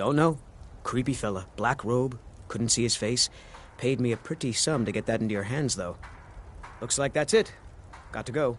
Don't know. Creepy fella. Black robe. Couldn't see his face. Paid me a pretty sum to get that into your hands, though. Looks like that's it. Got to go.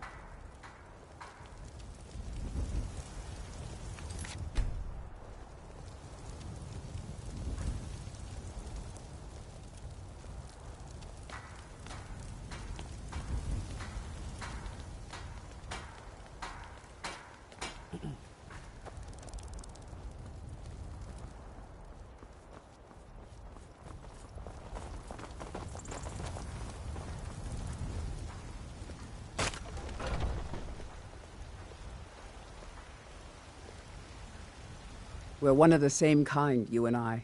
We're one of the same kind, you and I.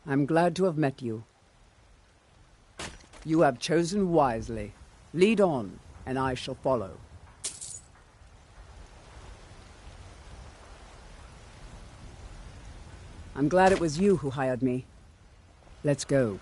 I'm glad to have met you. You have chosen wisely. Lead on, and I shall follow. I'm glad it was you who hired me. Let's go.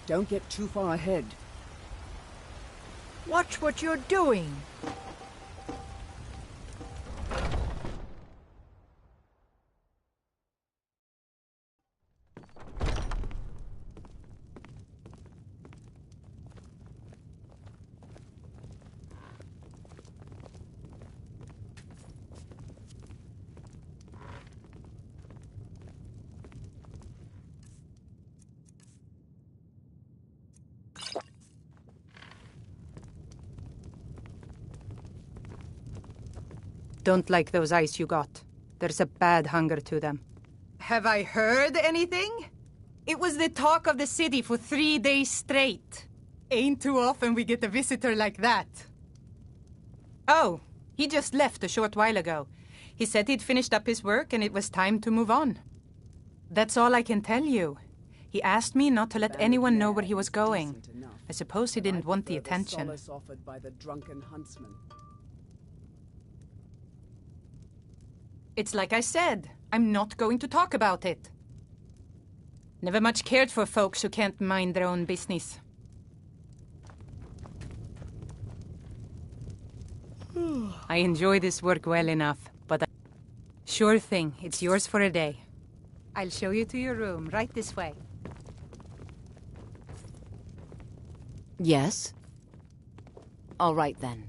Don't get too far ahead. Watch what you're doing. Don't like those eyes you got. There's a bad hunger to them. Have I heard anything? It was the talk of the city for 3 days straight. Ain't too often we get a visitor like that. Oh, he just left a short while ago. He said he'd finished up his work and it was time to move on. That's all I can tell you. He asked me not to let anyone know where he was going. I suppose he didn't want the attention. Offered by the drunken huntsman. It's like I said, I'm not going to talk about it. Never much cared for folks who can't mind their own business. I enjoy this work well enough, but sure thing, it's yours for a day. I'll show you to your room, right this way. Yes? All right then.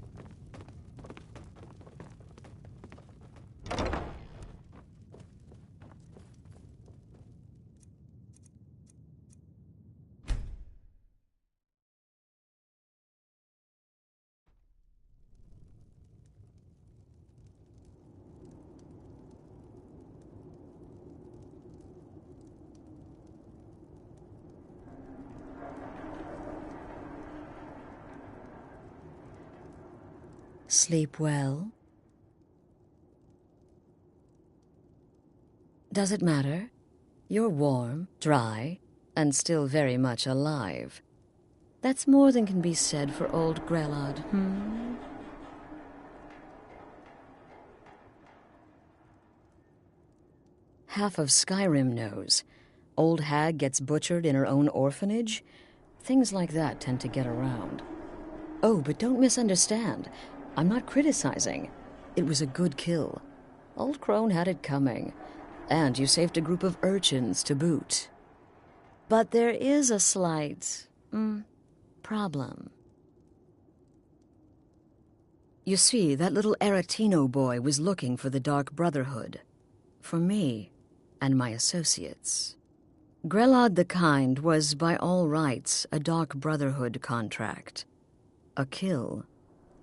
Sleep well? Does it matter? You're warm, dry, and still very much alive. That's more than can be said for old Grelod, Half of Skyrim knows. Old hag gets butchered in her own orphanage. Things like that tend to get around. Oh, but don't misunderstand. I'm not criticizing. It was a good kill. Old Crone had it coming. And you saved a group of urchins to boot. But there is a slight, problem. You see, that little Aretino boy was looking for the Dark Brotherhood. For me and my associates. Grelod the Kind was, by all rights, a Dark Brotherhood contract. A kill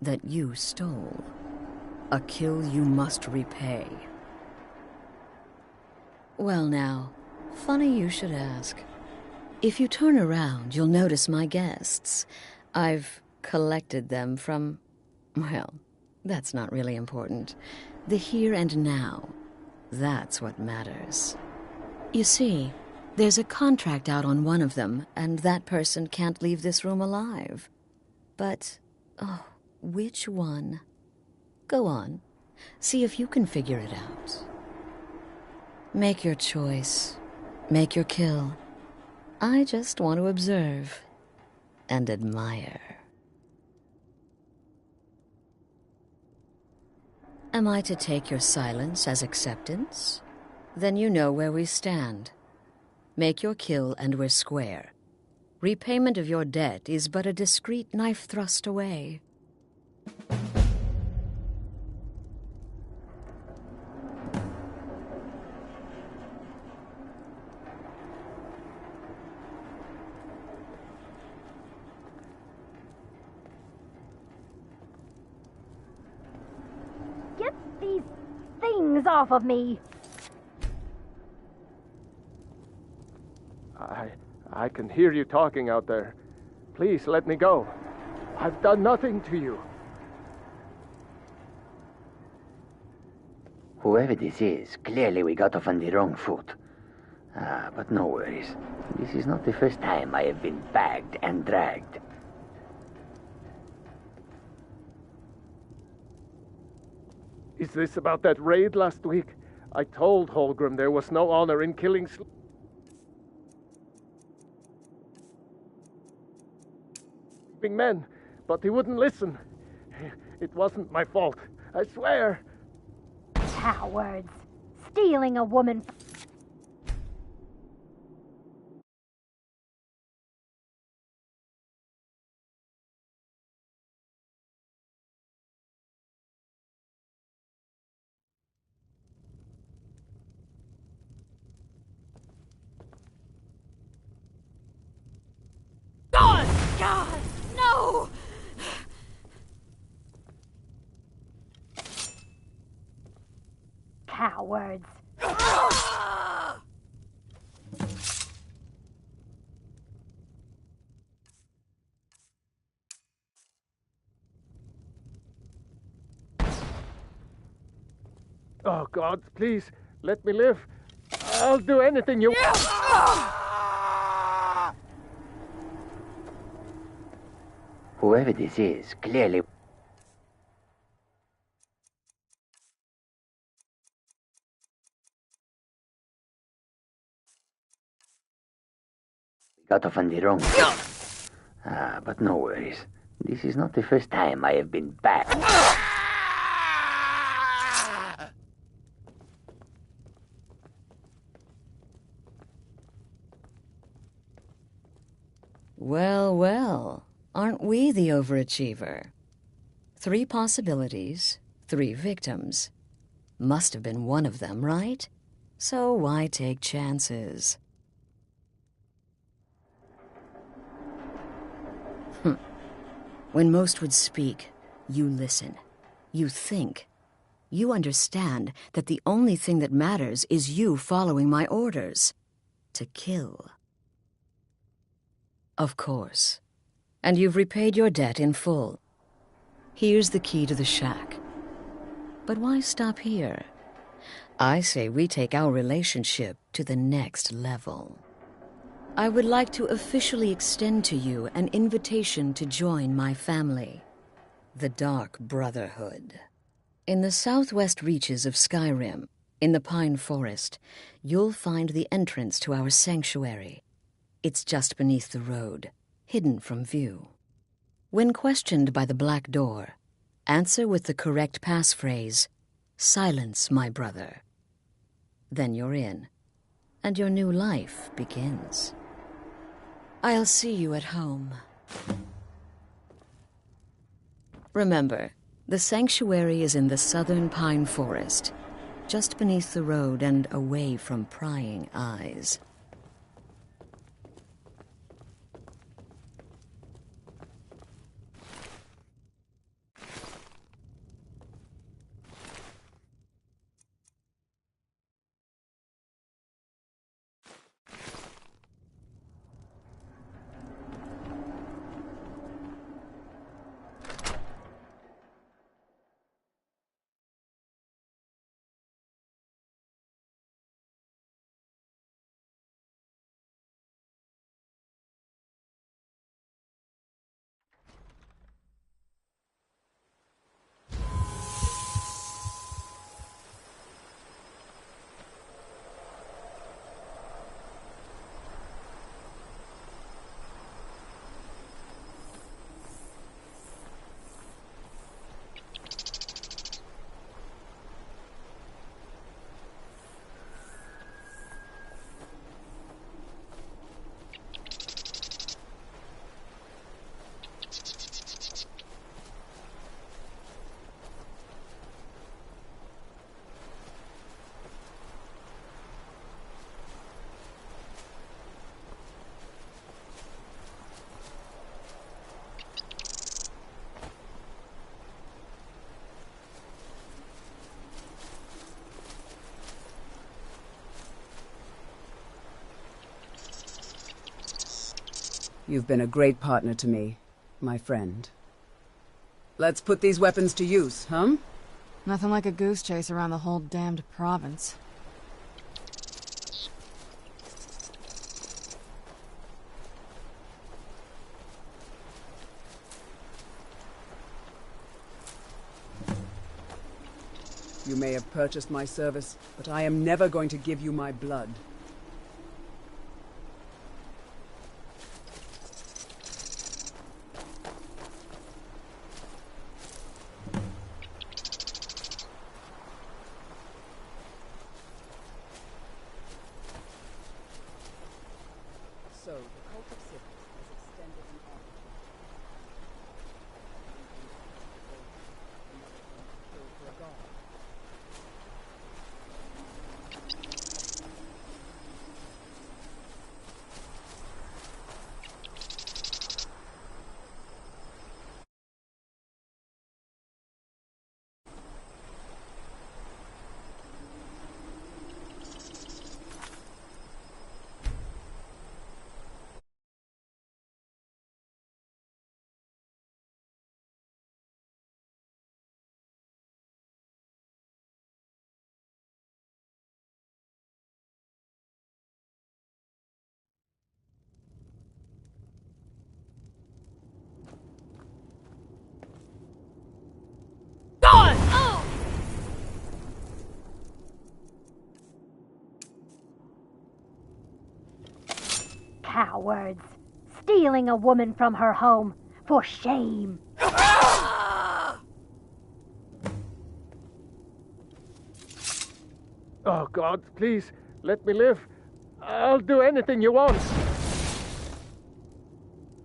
that you stole. A kill you must repay. Well now, funny you should ask. If you turn around, you'll notice my guests. I've collected them from, well, that's not really important. The here and now, that's what matters. You see, there's a contract out on one of them, and that person can't leave this room alive. But, oh, which one? Go on, see if you can figure it out. Make your choice. Make your kill. I just want to observe and admire. Am I to take your silence as acceptance? Then you know where we stand. Make your kill and we're square. Repayment of your debt is but a discreet knife thrust away. Get these things off of me! I can hear you talking out there. Please let me go. I've done nothing to you. Whoever this is, clearly we got off on the wrong foot. But no worries. This is not the first time I have been bagged and dragged. Is this about that raid last week? I told Holgrim there was no honor in killing sleeping men, but he wouldn't listen. It wasn't my fault, I swear. Cowards! Stealing a woman. God, no! Cowards! Oh, God, please, let me live. I'll do anything you want. Whoever this is, clearly got off on the wrong foot. But no worries. This is not the first time I have been back. Well, well, aren't we the overachiever? 3 possibilities, 3 victims. Must have been one of them, right? So why take chances? When most would speak, you listen. You think. You understand that the only thing that matters is you following my orders. To kill. Of course. And you've repaid your debt in full. Here's the key to the shack. But why stop here? I say we take our relationship to the next level. I would like to officially extend to you an invitation to join my family, the Dark Brotherhood. In the southwest reaches of Skyrim, in the Pine Forest, you'll find the entrance to our sanctuary. It's just beneath the road, hidden from view. When questioned by the Black Door, answer with the correct passphrase, "Silence, my brother." Then you're in, and your new life begins. I'll see you at home. Remember, the sanctuary is in the southern Pine Forest, just beneath the road and away from prying eyes. You've been a great partner to me, my friend. Let's put these weapons to use, huh? Nothing like a goose chase around the whole damned province. You may have purchased my service, but I am never going to give you my blood. So, the cult of Sithis has extended an offer to you. Another thing to kill for a god. Cowards! Stealing a woman from her home. For shame! Oh, God, please, let me live. I'll do anything you want.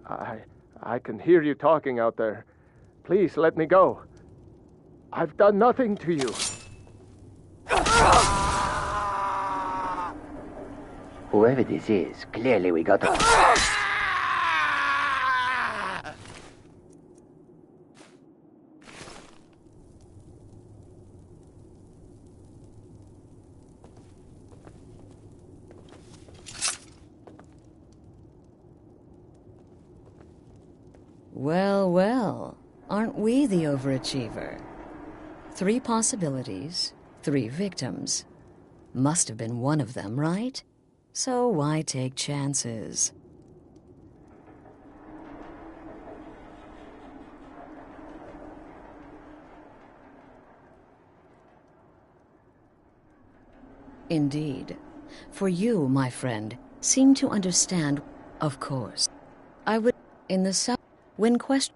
I can hear you talking out there. Please, let me go. I've done nothing to you. Whoever this is, clearly we got to... Well, well, aren't we the overachiever? 3 possibilities, 3 victims. Must have been one of them, right? So why take chances? Indeed. For you, my friend, seem to understand, of course. I would, in the south, when question...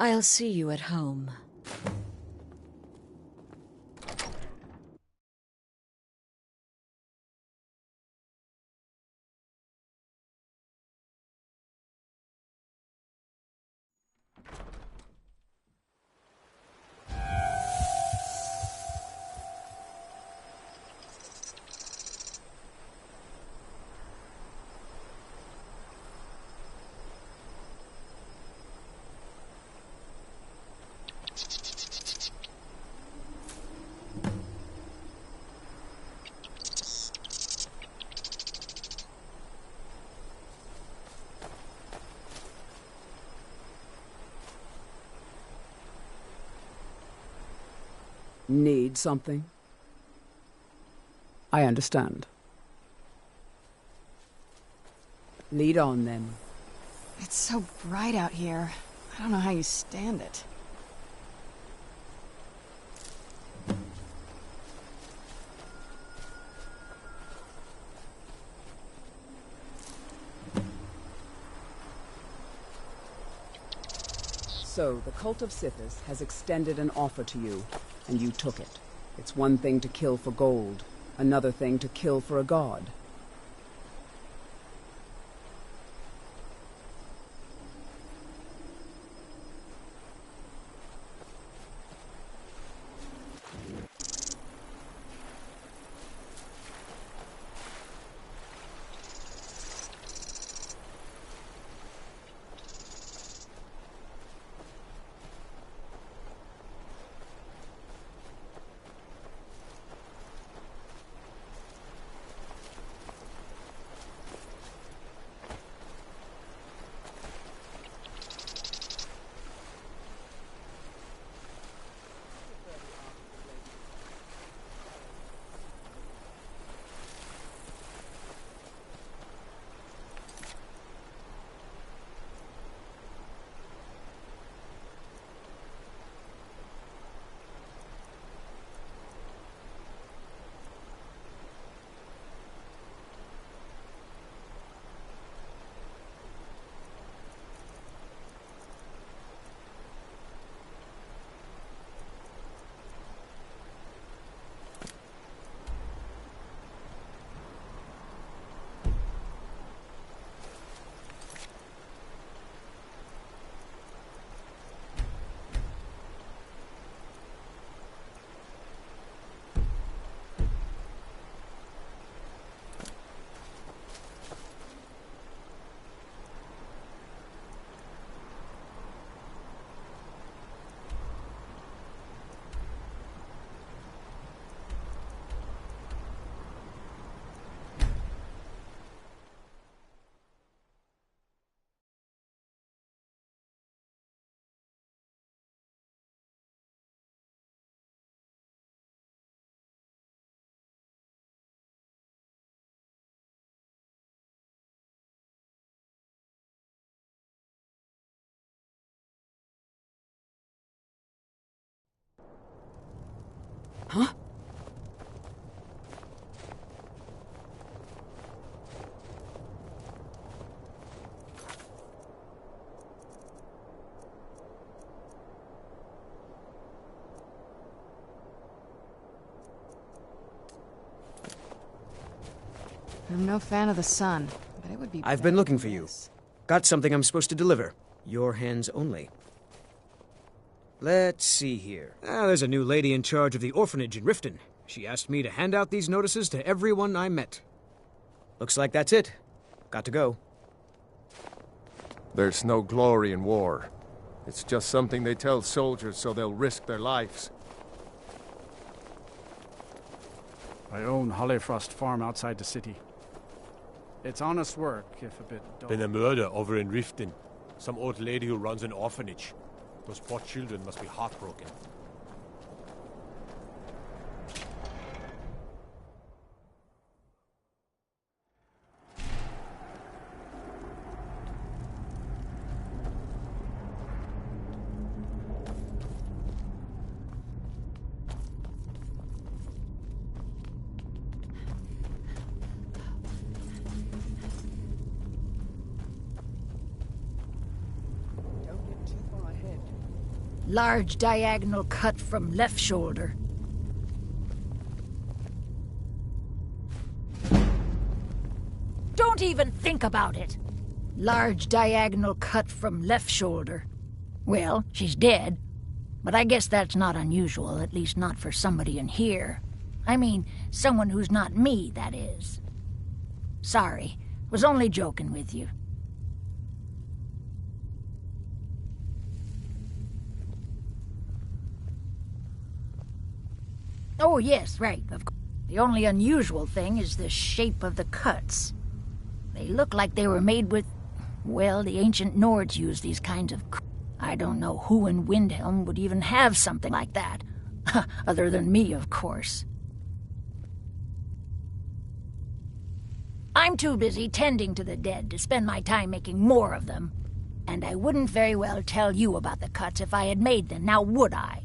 I'll see you at home. Need something? I understand. Lead on, then. It's so bright out here. I don't know how you stand it. So, the cult of Sithis has extended an offer to you, and you took it. It's one thing to kill for gold, another thing to kill for a god. Huh? I'm no fan of the sun, but it would be. I've been looking for you. Got something I'm supposed to deliver. Your hands only. Let's see here. There's a new lady in charge of the orphanage in Riften. She asked me to hand out these notices to everyone I met. Looks like that's it. Got to go. There's no glory in war. It's just something they tell soldiers so they'll risk their lives. I own Hollefrost Farm outside the city. It's honest work, if a bit dull. Been a murder over in Riften. Some old lady who runs an orphanage. Those poor children must be heartbroken. Large diagonal cut from left shoulder. Don't even think about it. Large diagonal cut from left shoulder. Well, she's dead. But I guess that's not unusual, at least not for somebody in here. I mean, someone who's not me, that is. Sorry, was only joking with you. Oh, yes, right, of course. The only unusual thing is the shape of the cuts. They look like they were made with... Well, the ancient Nords used these kinds of... I don't know who in Windhelm would even have something like that. Other than me, of course. I'm too busy tending to the dead to spend my time making more of them. And I wouldn't very well tell you about the cuts if I had made them, now would I?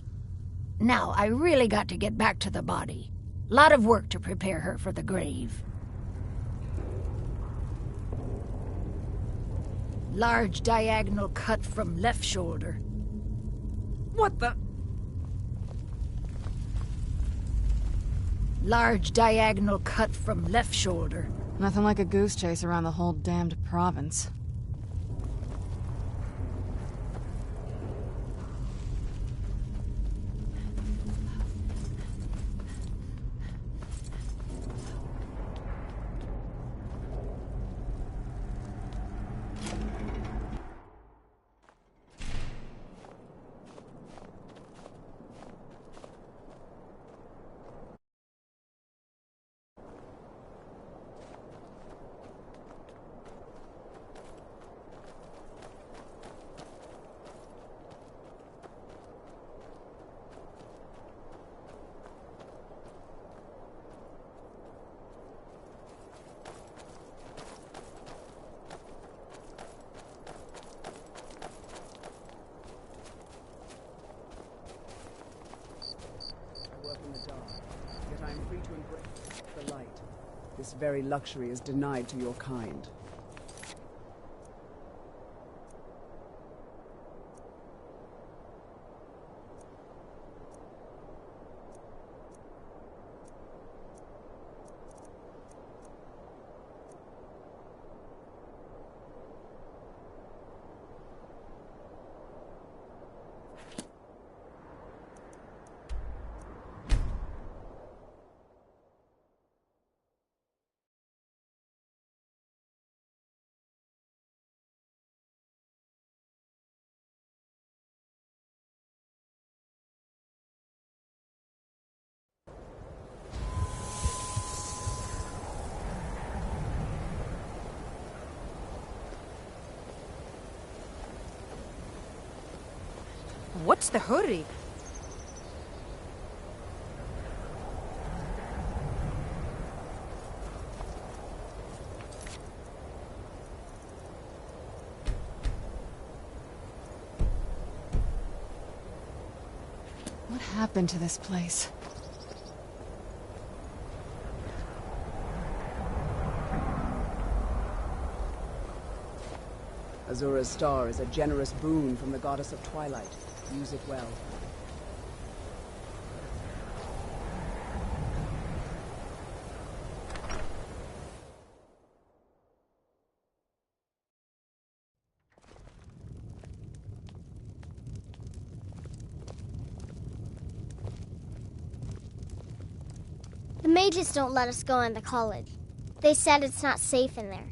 Now, I really got to get back to the body. Lot of work to prepare her for the grave. Large diagonal cut from left shoulder. What the? Large diagonal cut from left shoulder. Nothing like a goose chase around the whole damned province. This very luxury is denied to your kind. What's the hurry? What happened to this place? Azura's star is a generous boon from the goddess of twilight. Use it well. The mages don't let us go in the college. They said it's not safe in there.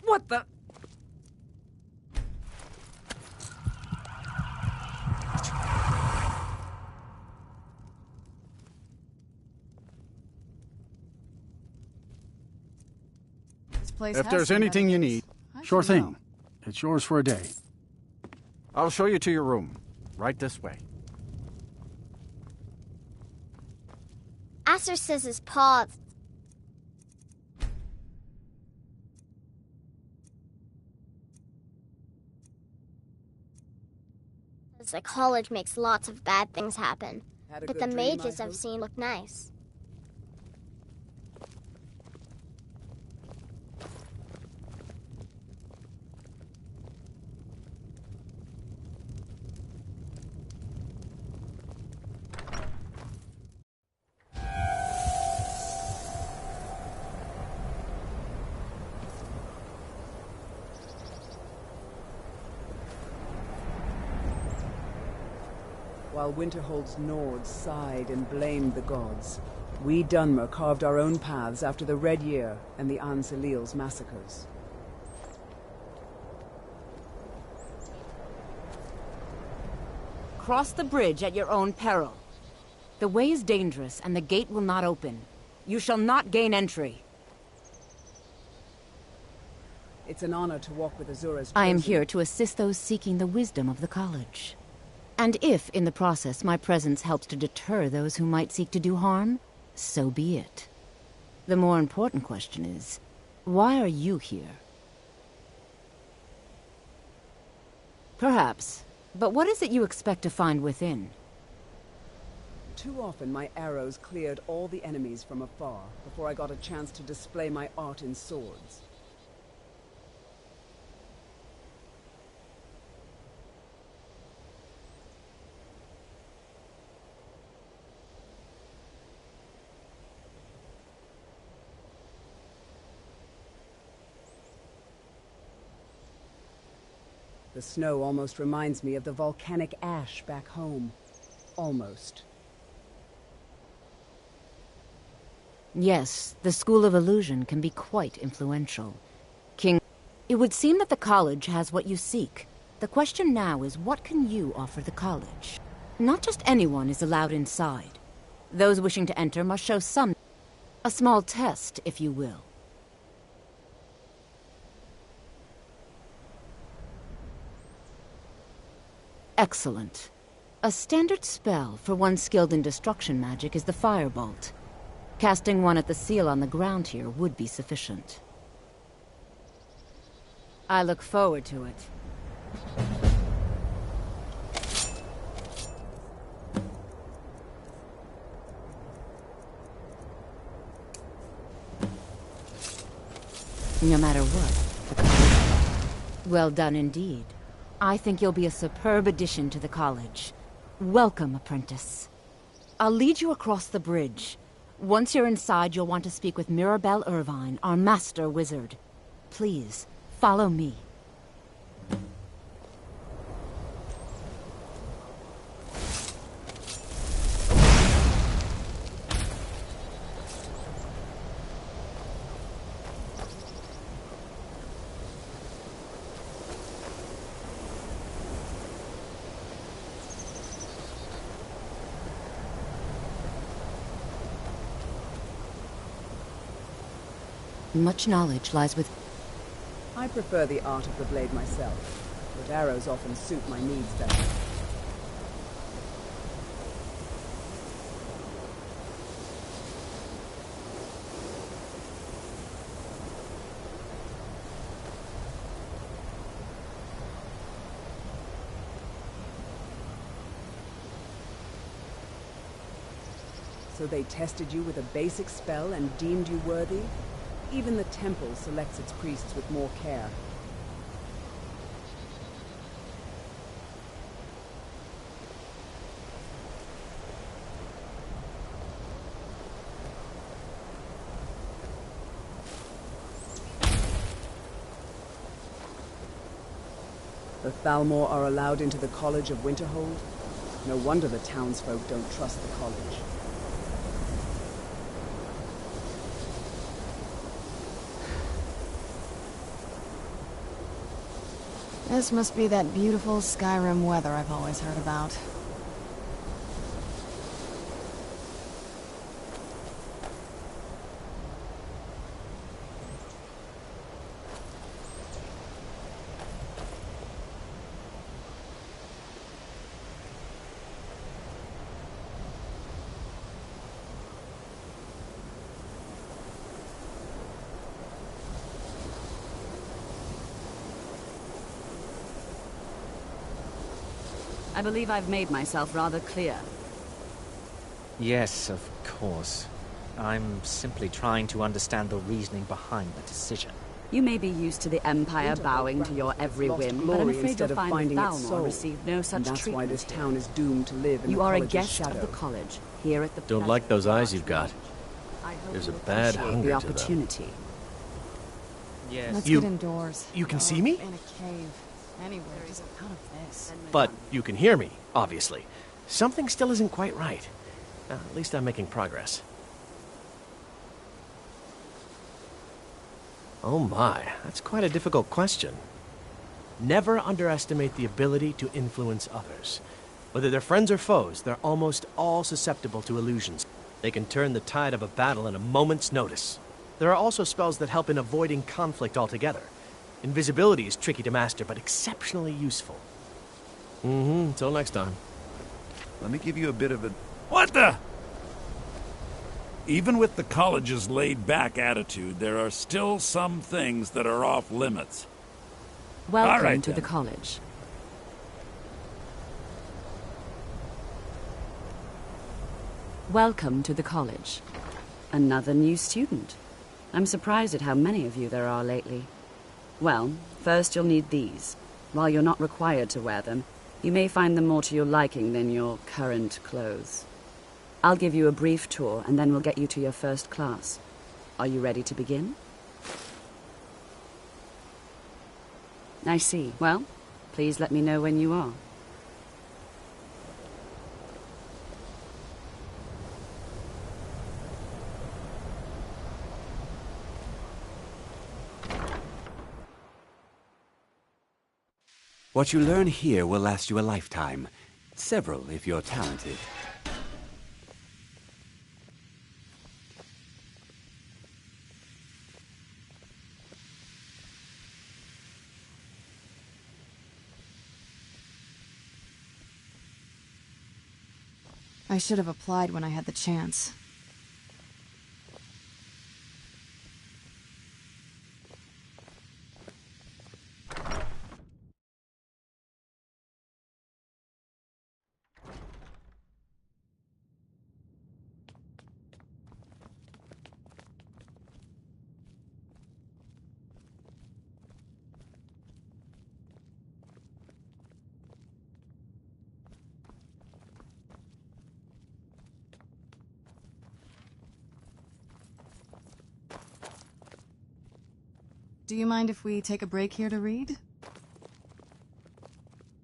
What the? This place If has there's some anything you evidence. need, sure thing. It's yours for a day. I'll show you to your room. Right this way. Acer says his paws. The college makes lots of bad things happen. But the mages I've seen look nice. While Winterhold's Nords sighed and blamed the gods, we Dunmer carved our own paths after the Red Year and the Anselil's massacres. Cross the bridge at your own peril. The way is dangerous, and the gate will not open. You shall not gain entry. It's an honor to walk with Azura's I am chosen. here to assist those seeking the wisdom of the college. And if, in the process, my presence helps to deter those who might seek to do harm, so be it. The more important question is, why are you here? Perhaps. But what is it you expect to find within? Too often my arrows cleared all the enemies from afar before I got a chance to display my art in swords. The snow almost reminds me of the volcanic ash back home. Almost. Yes, the School of Illusion can be quite influential. King, it would seem that the college has what you seek. The question now is, what can you offer the college? Not just anyone is allowed inside. Those wishing to enter must show some... a small test, if you will. Excellent. A standard spell for one skilled in destruction magic is the Firebolt. Casting one at the seal on the ground here would be sufficient. I look forward to it. No matter what. Well done indeed. I think you'll be a superb addition to the college. Welcome, apprentice. I'll lead you across the bridge. Once you're inside, you'll want to speak with Mirabelle Irvine, our master wizard. Please, follow me. Much knowledge lies with... I prefer the art of the blade myself, but arrows often suit my needs better. So they tested you with a basic spell and deemed you worthy? Even the temple selects its priests with more care. The Thalmor are allowed into the College of Winterhold? No wonder the townsfolk don't trust the college. This must be that beautiful Skyrim weather I've always heard about. I believe I've made myself rather clear. Yes, of course. I'm simply trying to understand the reasoning behind the decision. You may be used to the Empire bowing to your every whim, but I'm afraid you'll find that Thalmor received no such treatment. That's why this town is doomed to live in You the are a college's guest shadow. of the college, here at the... Don't like those eyes you've got. There's a bad hunger the to them. opportunity. Yes. Let's get indoors. You can see me? In a cave. Anywhere, just out of this. But you can hear me, obviously. Something still isn't quite right. At least I'm making progress. Oh my, that's quite a difficult question. Never underestimate the ability to influence others. Whether they're friends or foes, they're almost all susceptible to illusions. They can turn the tide of a battle in a moment's notice. There are also spells that help in avoiding conflict altogether. Invisibility is tricky to master, but exceptionally useful. Until next time. Let me give you a bit of a... What the? Even with the college's laid-back attitude, there are still some things that are off limits. Welcome to the college. Welcome to the college. Another new student. I'm surprised at how many of you there are lately. Well, first you'll need these. While you're not required to wear them, you may find them more to your liking than your current clothes. I'll give you a brief tour, and then we'll get you to your first class. Are you ready to begin? I see. Well, please let me know when you are. What you learn here will last you a lifetime. Several, if you're talented. I should have applied when I had the chance. Do you mind if we take a break here to read?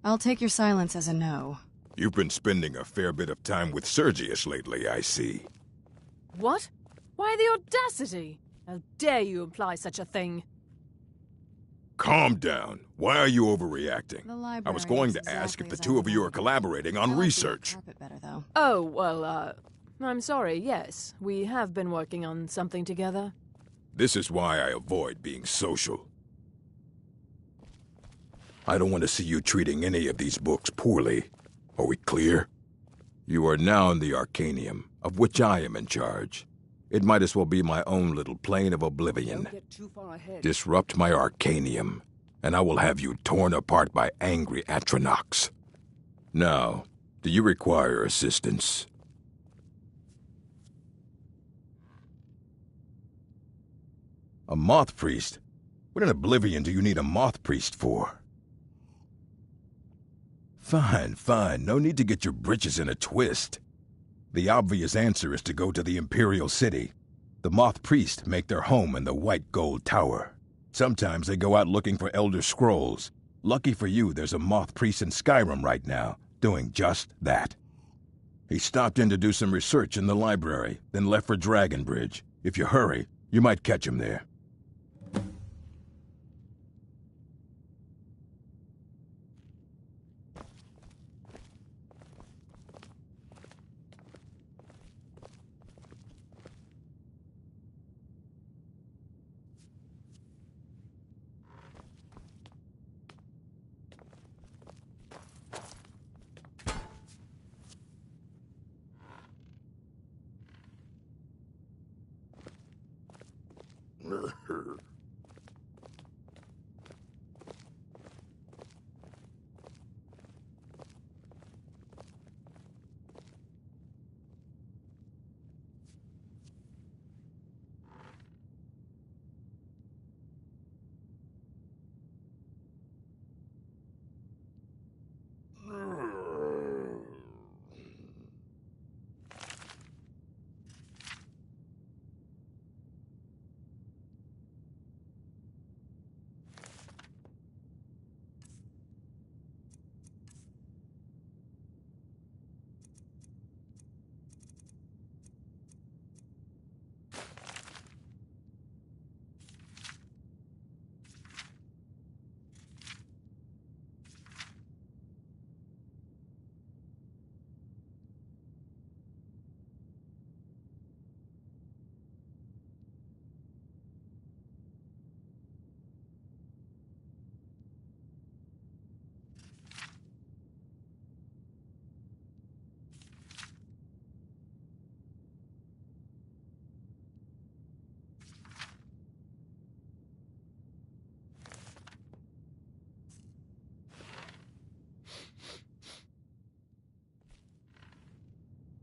I'll take your silence as a no. You've been spending a fair bit of time with Sergius lately, I see. What? Why the audacity? How dare you imply such a thing? Calm down. Why are you overreacting? The library I was going is to ask exactly if the as two I of you are imagined. collaborating on I like the research. carpet better, though. Oh, well, I'm sorry, yes. We have been working on something together. This is why I avoid being social. I don't want to see you treating any of these books poorly. Are we clear? You are now in the Arcanium, of which I am in charge. It might as well be my own little plane of oblivion. Don't get too far ahead. Disrupt my Arcanium, and I will have you torn apart by angry Atronachs. Now, do you require assistance? A moth priest? What in oblivion do you need a moth priest for? Fine, fine. No need to get your britches in a twist. The obvious answer is to go to the Imperial City. The moth priests make their home in the White Gold Tower. Sometimes they go out looking for Elder Scrolls. Lucky for you, there's a moth priest in Skyrim right now, doing just that. He stopped in to do some research in the library, then left for Dragonbridge. If you hurry, you might catch him there.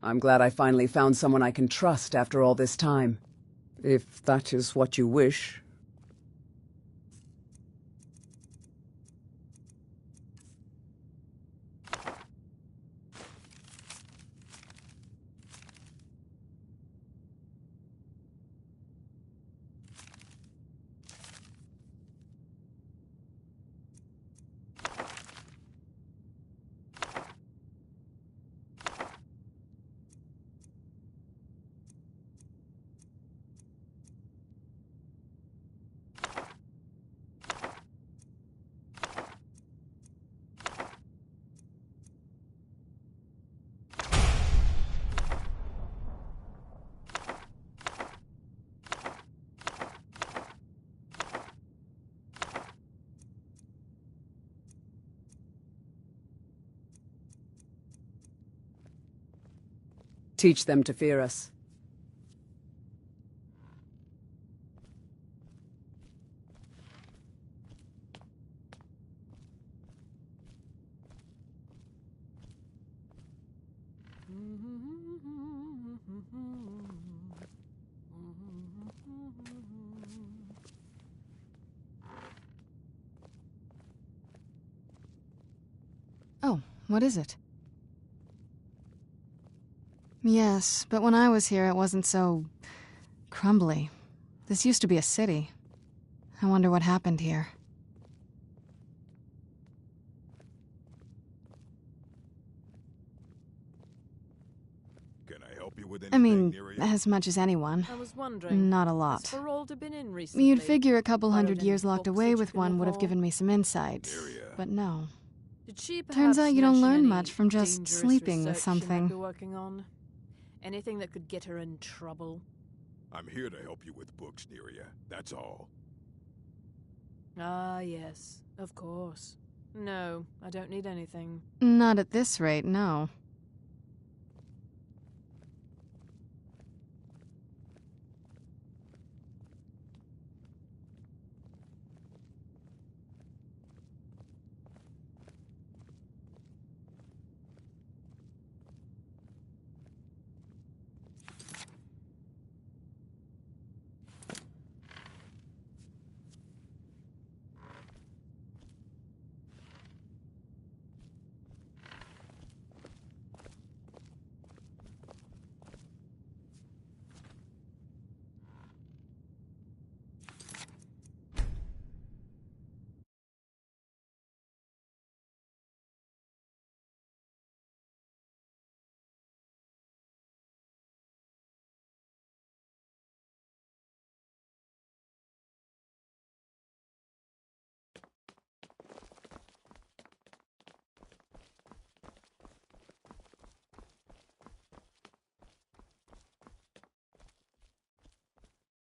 I'm glad I finally found someone I can trust after all this time. If that is what you wish. Teach them to fear us. Oh, what is it? Yes, but when I was here it wasn't so crumbly. This used to be a city. I wonder what happened here. Can I help you with I anything, mean, Nerea? as much as anyone. I was wondering. Not a lot. Has Ferolda been in recently? You'd figure a couple hundred Borrowed years any locked books away that with you can one would have recall? given me some insight. But no. Did she Turns out perhaps you don't mention learn any much from just dangerous sleeping with research she might something. be working on? Anything that could get her in trouble? I'm here to help you with books, Neria. That's all. Ah, yes, of course. No, I don't need anything. Not at this rate, no.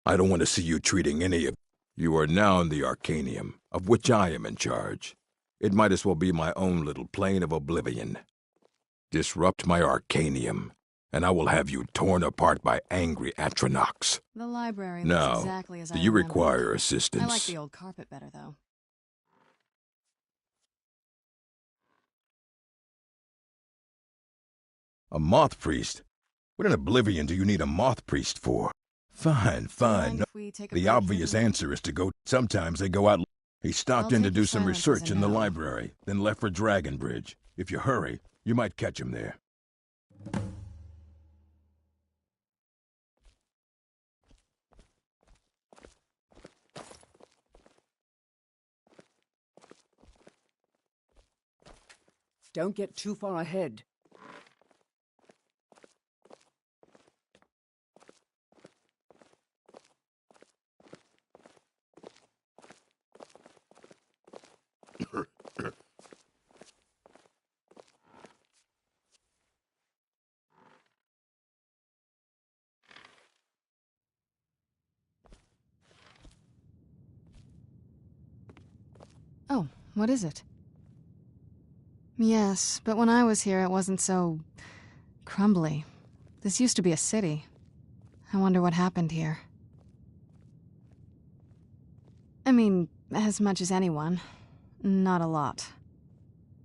I don't want to see you treating any of... You are now in the Arcanium, of which I am in charge. It might as well be my own little plane of oblivion. Disrupt my Arcanium, and I will have you torn apart by angry Atronachs. The library looks Now, exactly as I do you remembered. require assistance? I like the old carpet better, though. A moth priest? What in oblivion do you need a moth priest for? Fine, fine. The obvious answer is to go... Sometimes they go out... He stopped in to do some research in the library, then left for Dragonbridge. If you hurry, you might catch him there. Don't get too far ahead. Oh, what is it? Yes, but when I was here it wasn't so... crumbly. This used to be a city. I wonder what happened here. I mean, as much as anyone. Not a lot.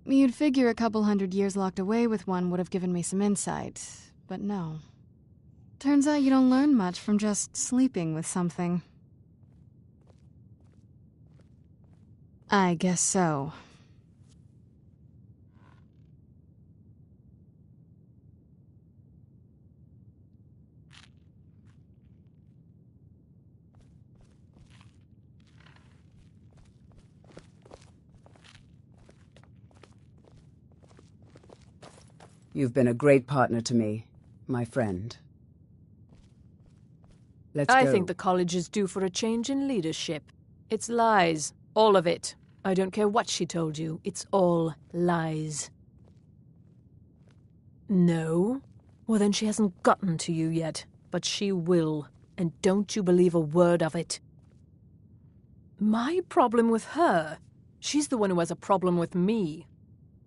You'd figure a couple 100 years locked away with one would have given me some insight, but no. Turns out you don't learn much from just sleeping with something. I guess so. You've been a great partner to me, my friend. Let's I go. think the college is due for a change in leadership. It's lies. All of it. I don't care what she told you. It's all lies. No? Well, then she hasn't gotten to you yet. But she will. And don't you believe a word of it. My problem with her? She's the one who has a problem with me.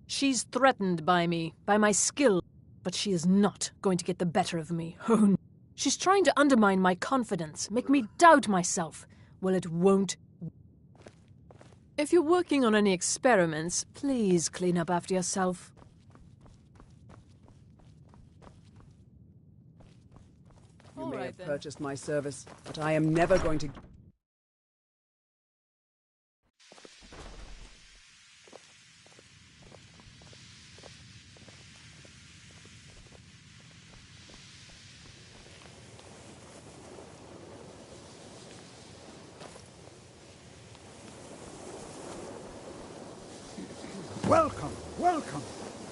She's threatened by me, by my skill. But she is not going to get the better of me. Oh, no. She's trying to undermine my confidence, make me doubt myself. Well, it won't. If you're working on any experiments, please clean up after yourself. You may have purchased my service, but I am never going to... Welcome, welcome.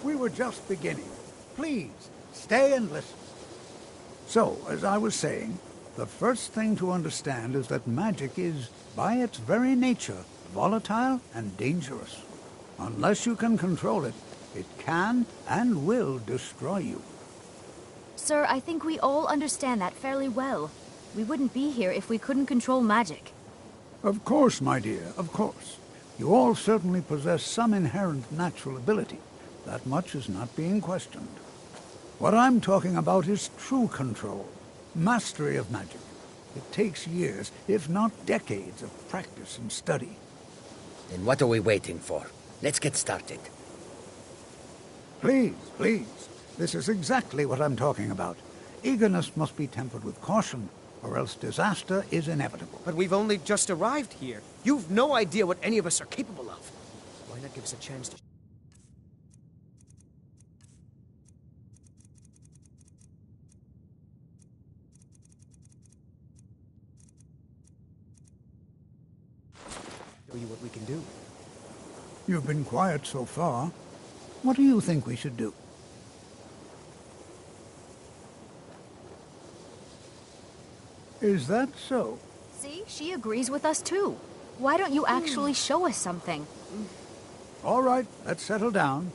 We were just beginning. Please, stay and listen. So, as I was saying, the first thing to understand is that magic is, by its very nature, volatile and dangerous. Unless you can control it, it can and will destroy you. Sir, I think we all understand that fairly well. We wouldn't be here if we couldn't control magic. Of course, my dear, of course. You all certainly possess some inherent natural ability. That much is not being questioned. What I'm talking about is true control, mastery of magic. It takes years, if not decades, of practice and study. Then what are we waiting for? Let's get started. Please, please. This is exactly what I'm talking about. Eagerness must be tempered with caution, or else disaster is inevitable. But we've only just arrived here. You've no idea what any of us are capable of. Why not give us a chance to... show you what we can do? You've been quiet so far. What do you think we should do? Is that so? See, she agrees with us too. Why don't you actually show us something? All right, let's settle down.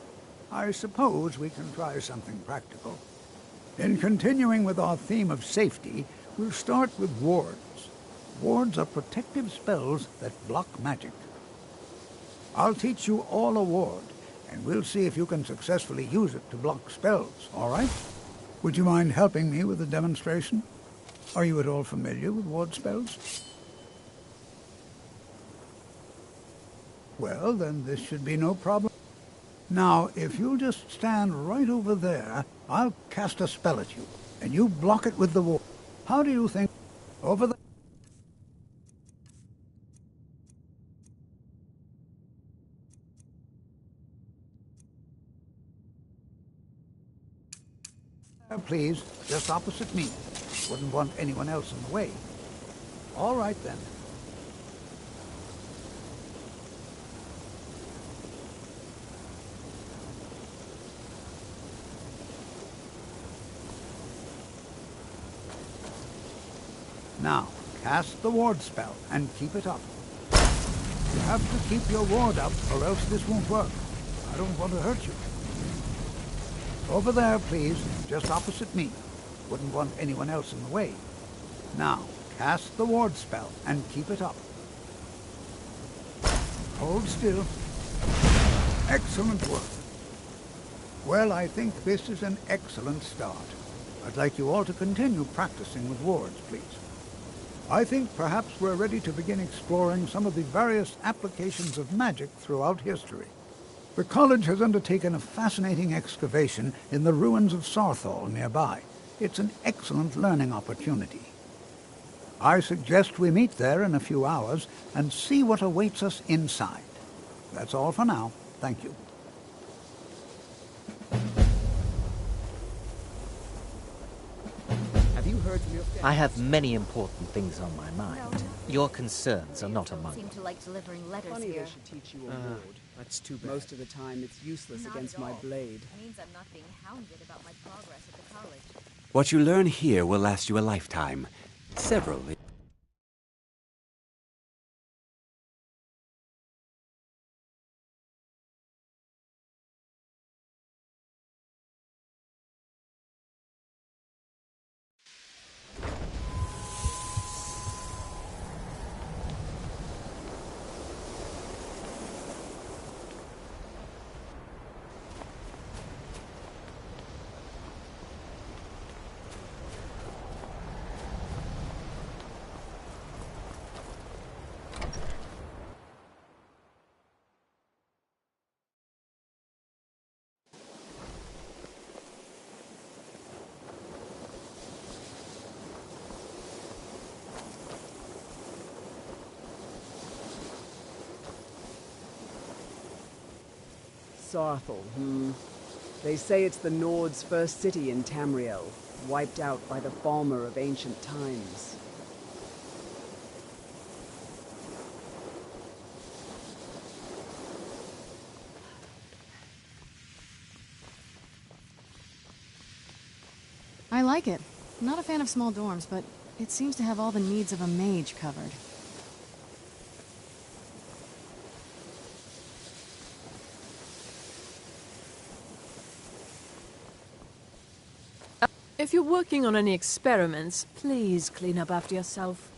I suppose we can try something practical. In continuing with our theme of safety, we'll start with wards. Wards are protective spells that block magic. I'll teach you all a ward, and we'll see if you can successfully use it to block spells, all right? Would you mind helping me with the demonstration? Are you at all familiar with ward spells? Well, then this should be no problem. Now, if you'll just stand right over there, I'll cast a spell at you, and you block it with the ward. How do you think? Over there. Please, just opposite me. Wouldn't want anyone else in the way. All right, then. Now, cast the ward spell and keep it up. You have to keep your ward up, or else this won't work. I don't want to hurt you. Over there, please, just opposite me. Wouldn't want anyone else in the way. Now, cast the ward spell and keep it up. Hold still. Excellent work. Well, I think this is an excellent start. I'd like you all to continue practicing with wards, please. I think perhaps we're ready to begin exploring some of the various applications of magic throughout history. The college has undertaken a fascinating excavation in the ruins of Sarthal nearby. It's an excellent learning opportunity. I suggest we meet there in a few hours and see what awaits us inside. That's all for now. Thank you. Have you heard from your... I have many important things on my mind. Your concerns are not among them. Seem to like delivering letters Funny here. they should teach you a ward. That's too bad. Most of the time, it's useless Not against at my all. blade. It means I'm not being hounded about my progress at the college. What you learn here will last you a lifetime. Several. Sarthal, They say it's the Nord's first city in Tamriel, wiped out by the Falmer of ancient times. I like it. Not a fan of small dorms, but it seems to have all the needs of a mage covered. If you're working on any experiments, please clean up after yourself.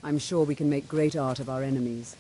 I'm sure we can make great art of our enemies.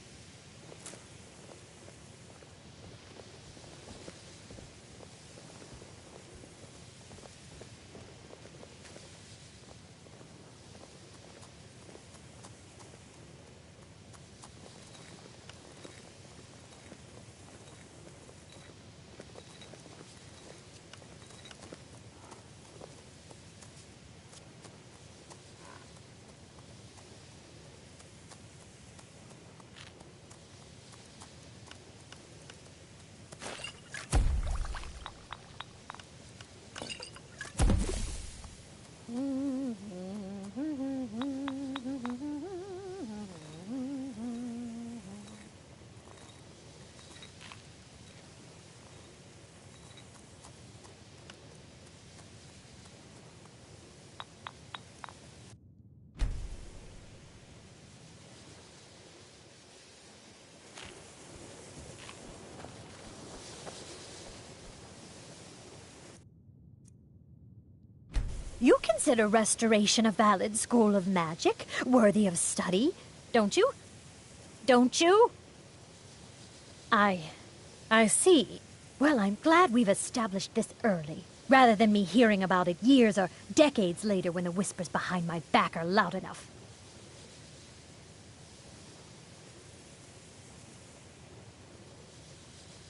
You consider restoration a valid school of magic, worthy of study, don't you? Don't you? I see. Well, I'm glad we've established this early, rather than me hearing about it years or decades later when the whispers behind my back are loud enough.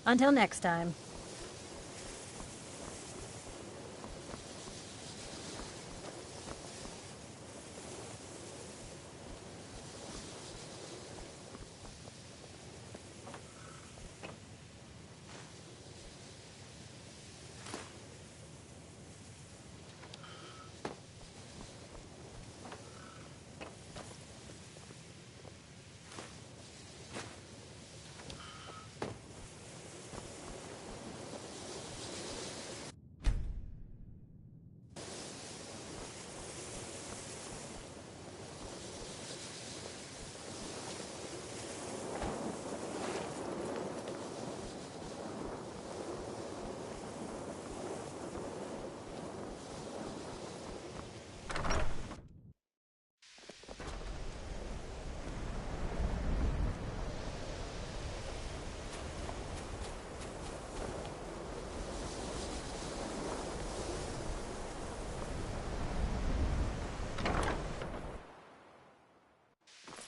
Until next time.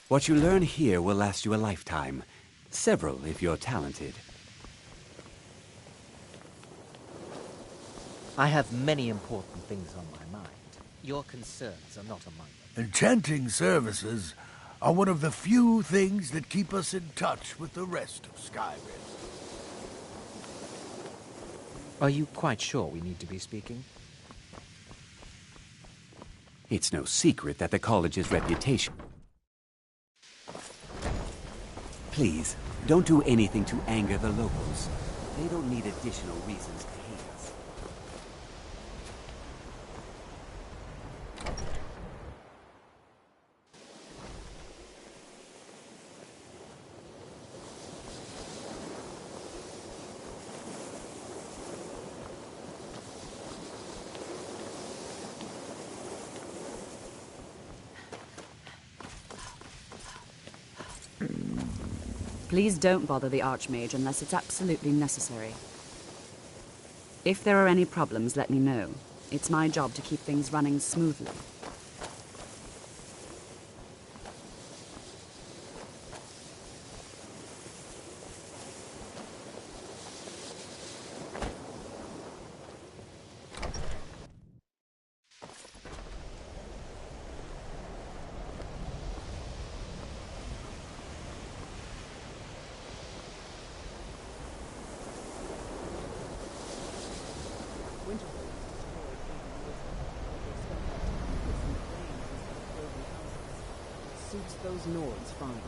What you learn here will last you a lifetime. Several, if you're talented. I have many important things on my mind. Your concerns are not among them. Enchanting services are one of the few things that keep us in touch with the rest of Skyrim. Are you quite sure we need to be speaking? It's no secret that the college's reputation... Please, don't do anything to anger the locals. They don't need additional reasons to hate us. Please don't bother the Archmage unless it's absolutely necessary. If there are any problems, let me know. It's my job to keep things running smoothly. Suits those Nords fine.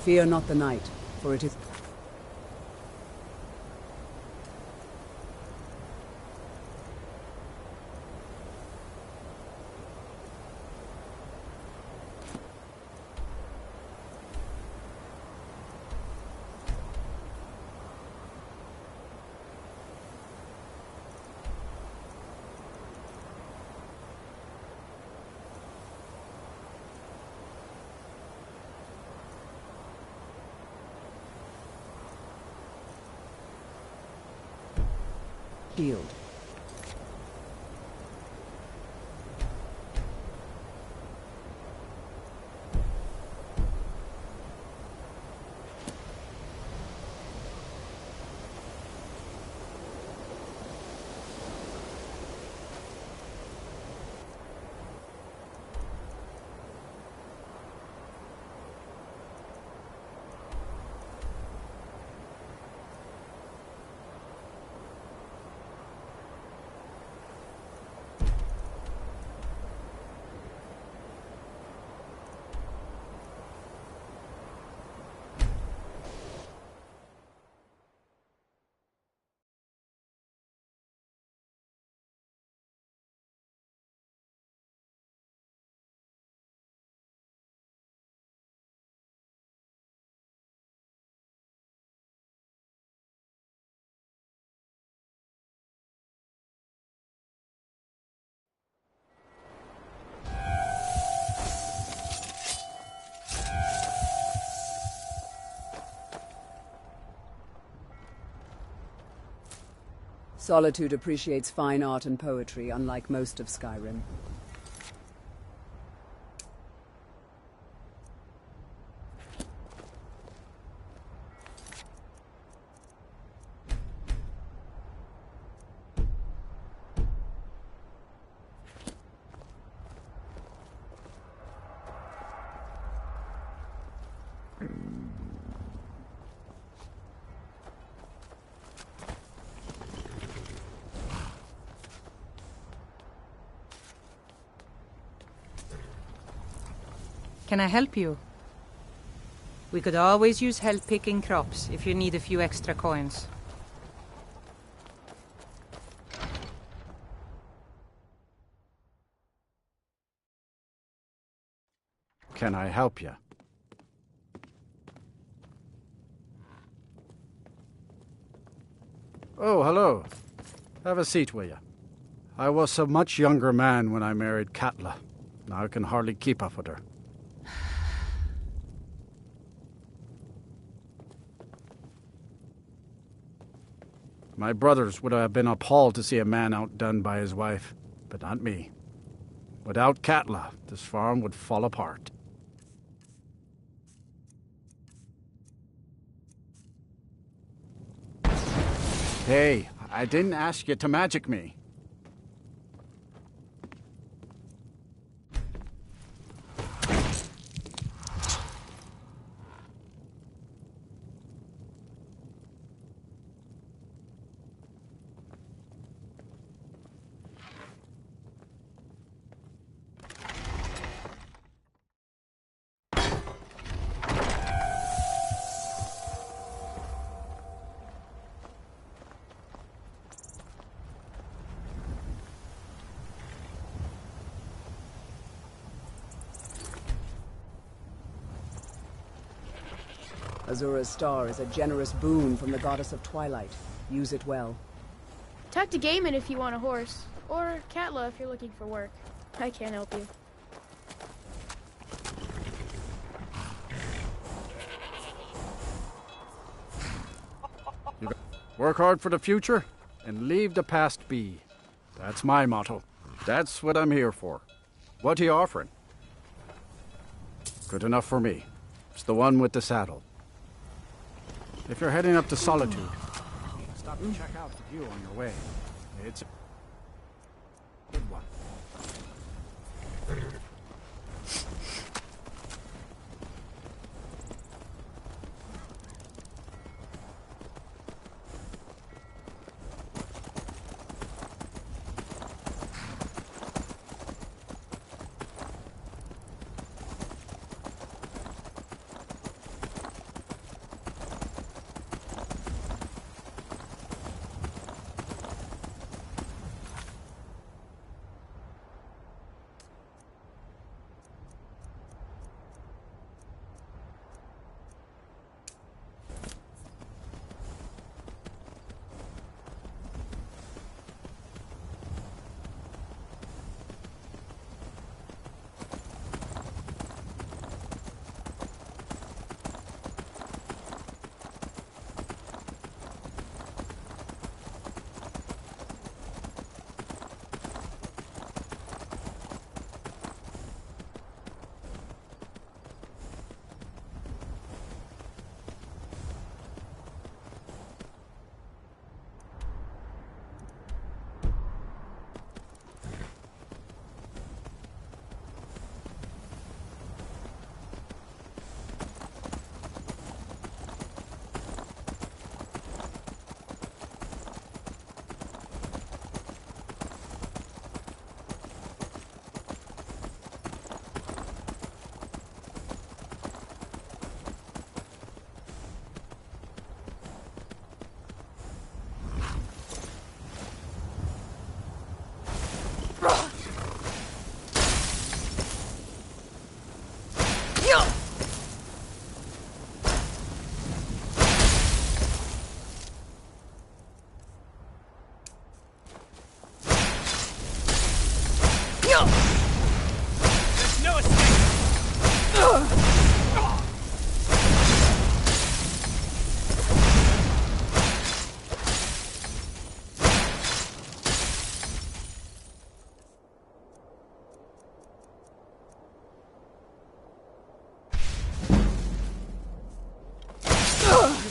Fear not the night, for it is... Shield. Solitude appreciates fine art and poetry, unlike most of Skyrim. Can I help you? We could always use help picking crops if you need a few extra coins. Can I help you? Oh, hello. Have a seat, will you? I was a much younger man when I married Katla. Now I can hardly keep up with her. My brothers would have been appalled to see a man outdone by his wife, but not me. Without Katla, this farm would fall apart. Hey, I didn't ask you to magic me. Azura's star is a generous boon from the goddess of twilight. Use it well. Talk to Gaiman if you want a horse, or Katla if you're looking for work. I can't help you. Work hard for the future, and leave the past be. That's my motto. That's what I'm here for. What are you offering? Good enough for me. It's the one with the saddle. If you're heading up to Solitude, stop and check out the view on your way. It's a good one.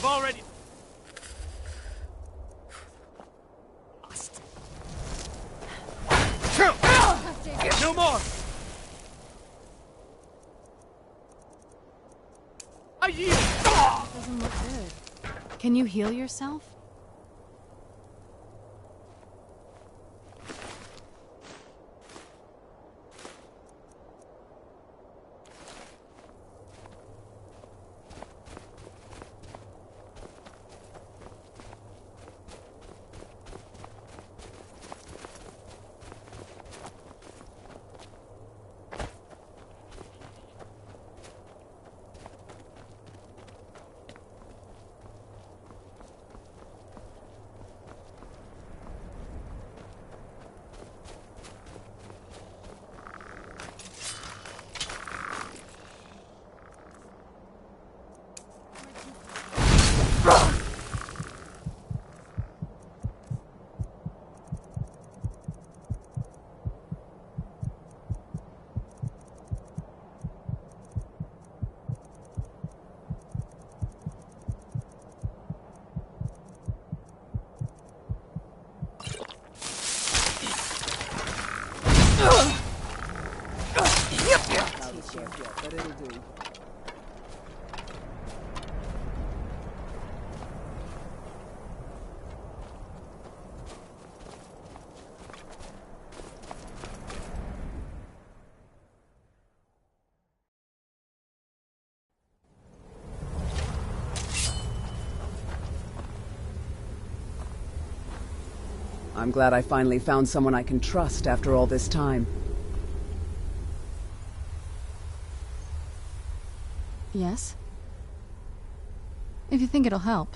You've already... No more! I yield! That doesn't look good. Can you heal yourself? just yet, but it'll do. I'm glad I finally found someone I can trust after all this time. Yes? If you think it'll help.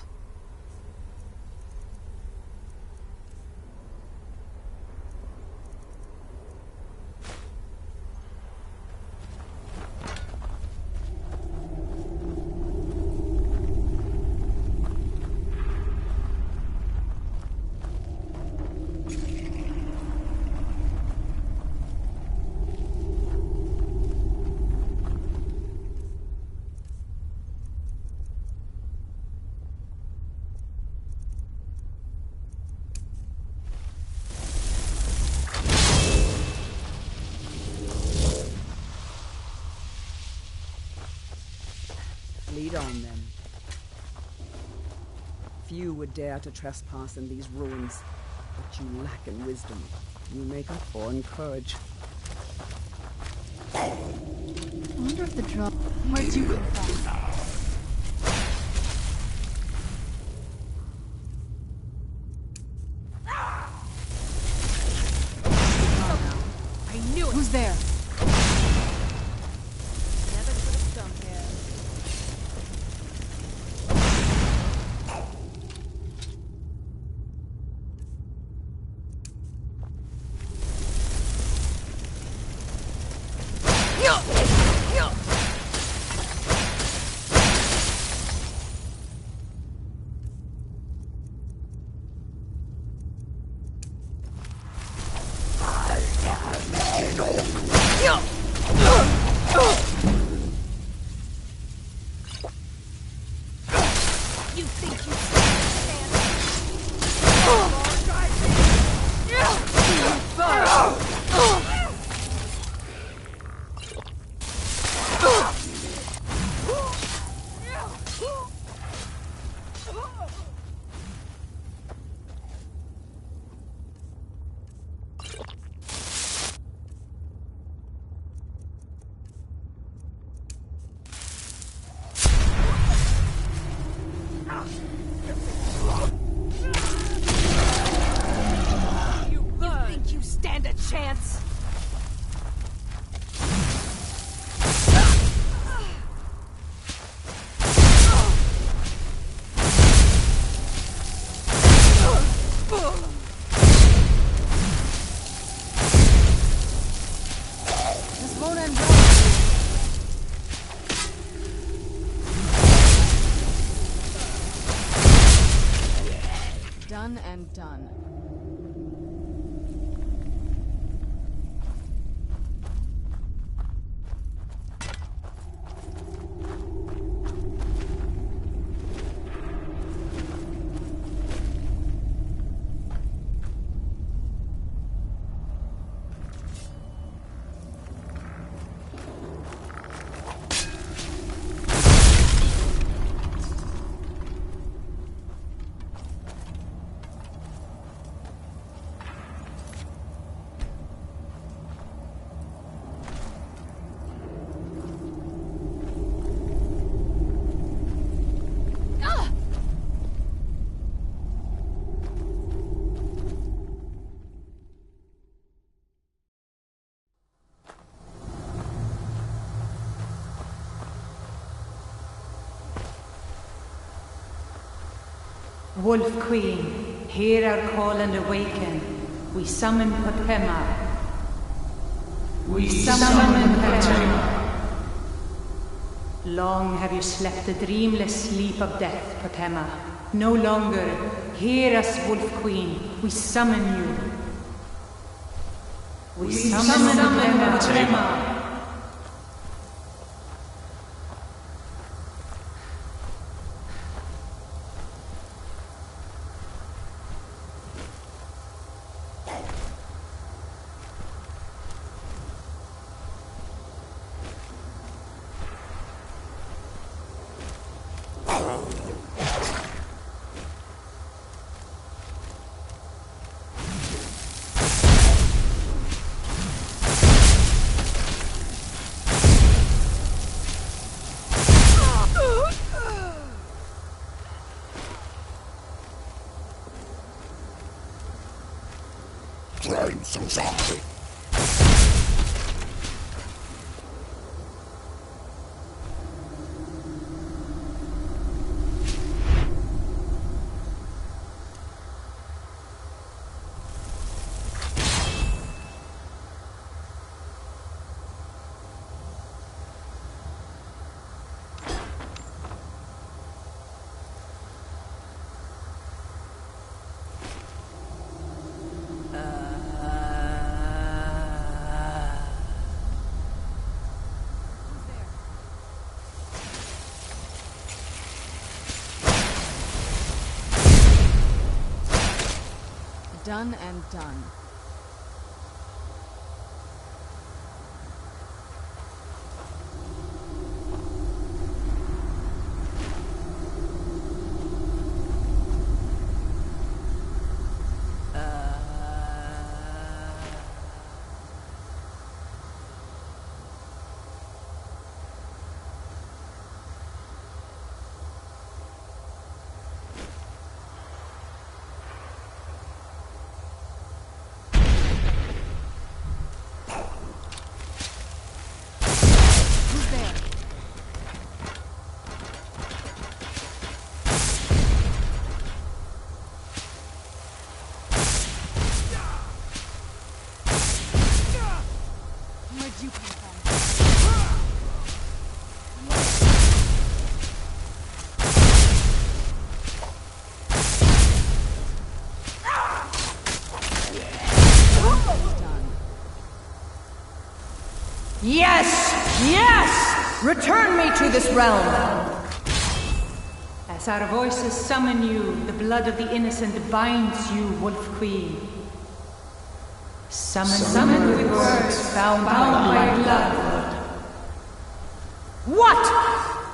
Lead on, then. Few would dare to trespass in these ruins, but you lack in wisdom. You make up for in courage. I wonder if the drop... Where'd you come from? I knew it! Who's there? Never could have done here. Done and done. Wolf Queen, hear our call and awaken. We summon Potema. We summon Potema. Long have you slept the dreamless sleep of death, Potema. No longer. Hear us, Wolf Queen. We summon you. We summon Potema. Done and done. Yes! Yes! Return me to this realm! As our voices summon you, the blood of the innocent binds you, Wolf Queen. Summon with words bound by blood. What?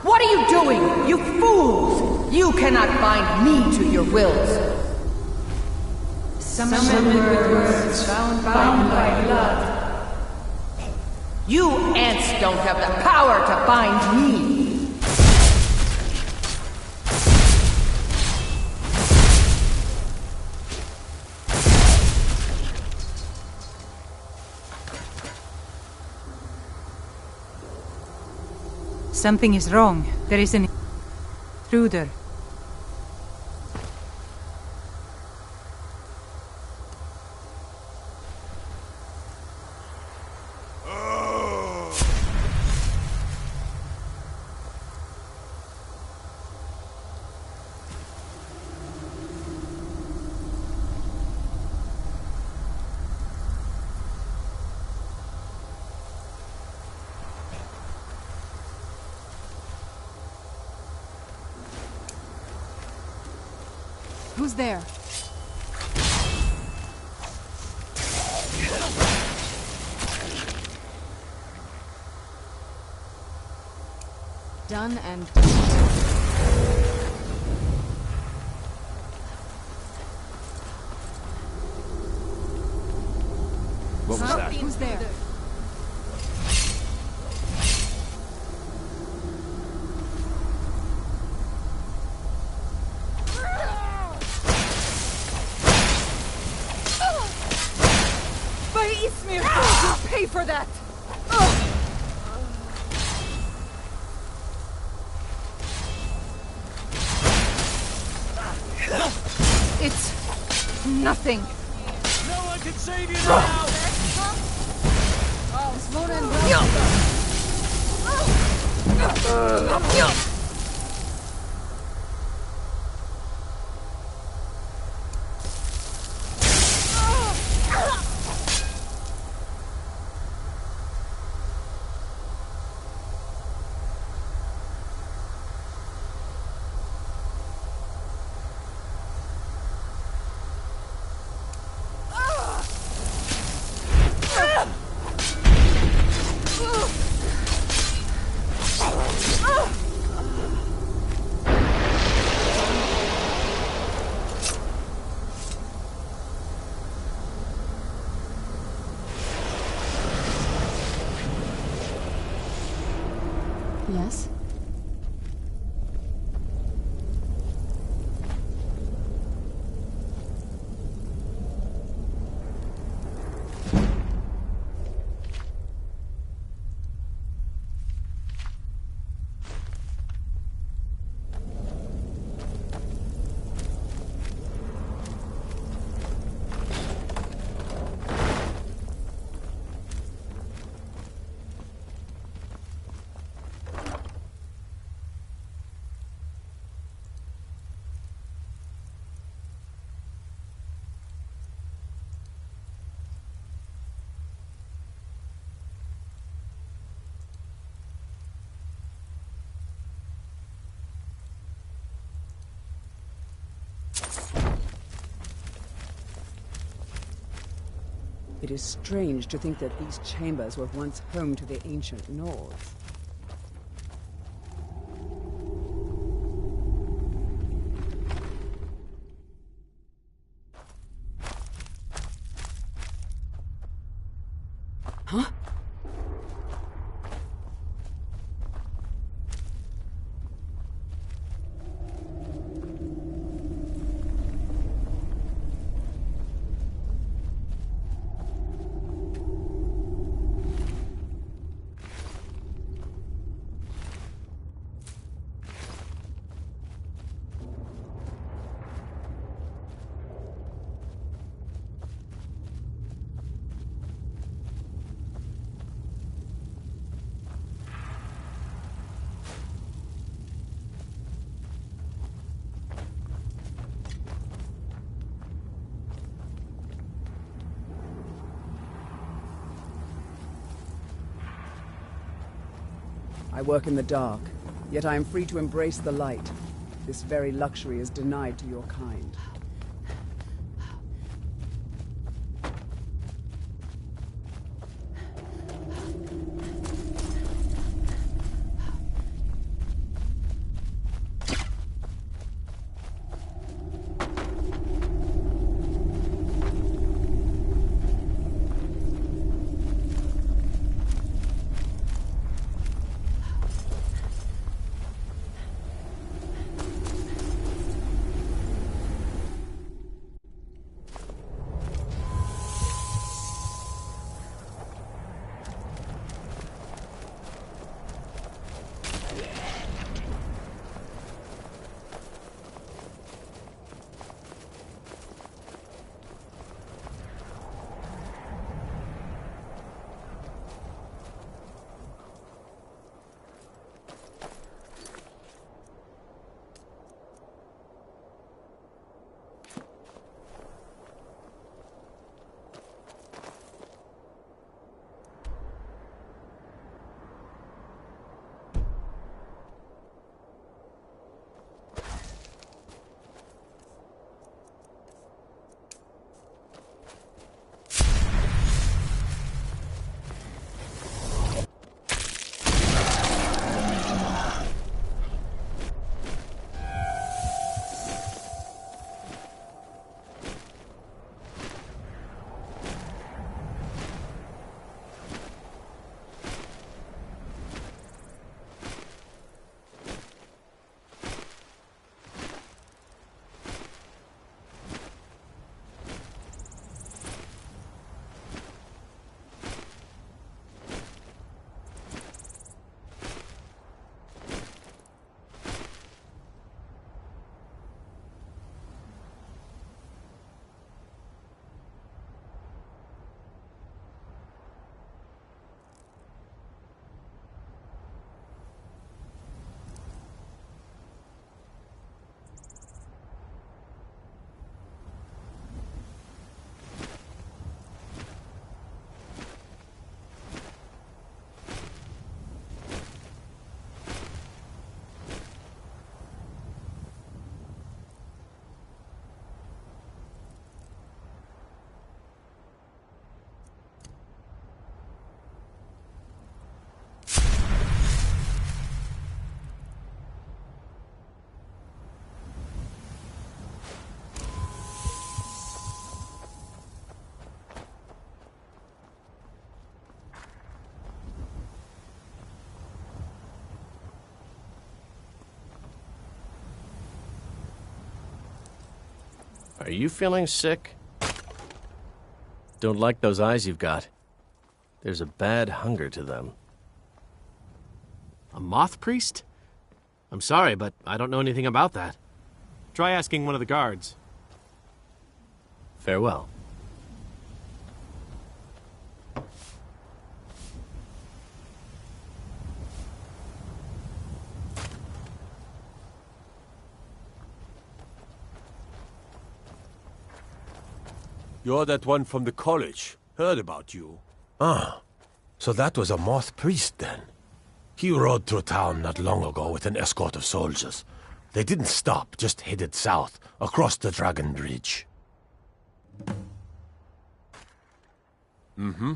What are you doing, you fools? You cannot bind me to your wills. Summon with words bound by blood. You ants don't have the power to bind me! Something is wrong. There is an intruder. Who's there? Done and done. What was that? Who's there? You'll pay for that! It's nothing. No one can save you now! Yes? It is strange to think that these chambers were once home to the ancient Nords. Huh? I work in the dark, yet I am free to embrace the light. This very luxury is denied to your kind. Are you feeling sick? Don't like those eyes you've got. There's a bad hunger to them. A moth priest? I'm sorry, but I don't know anything about that. Try asking one of the guards. Farewell. You're that one from the college. Heard about you. Ah, so that was a moth priest then. He rode through town not long ago with an escort of soldiers. They didn't stop, just headed south, across the Dragon Bridge. Mm-hmm.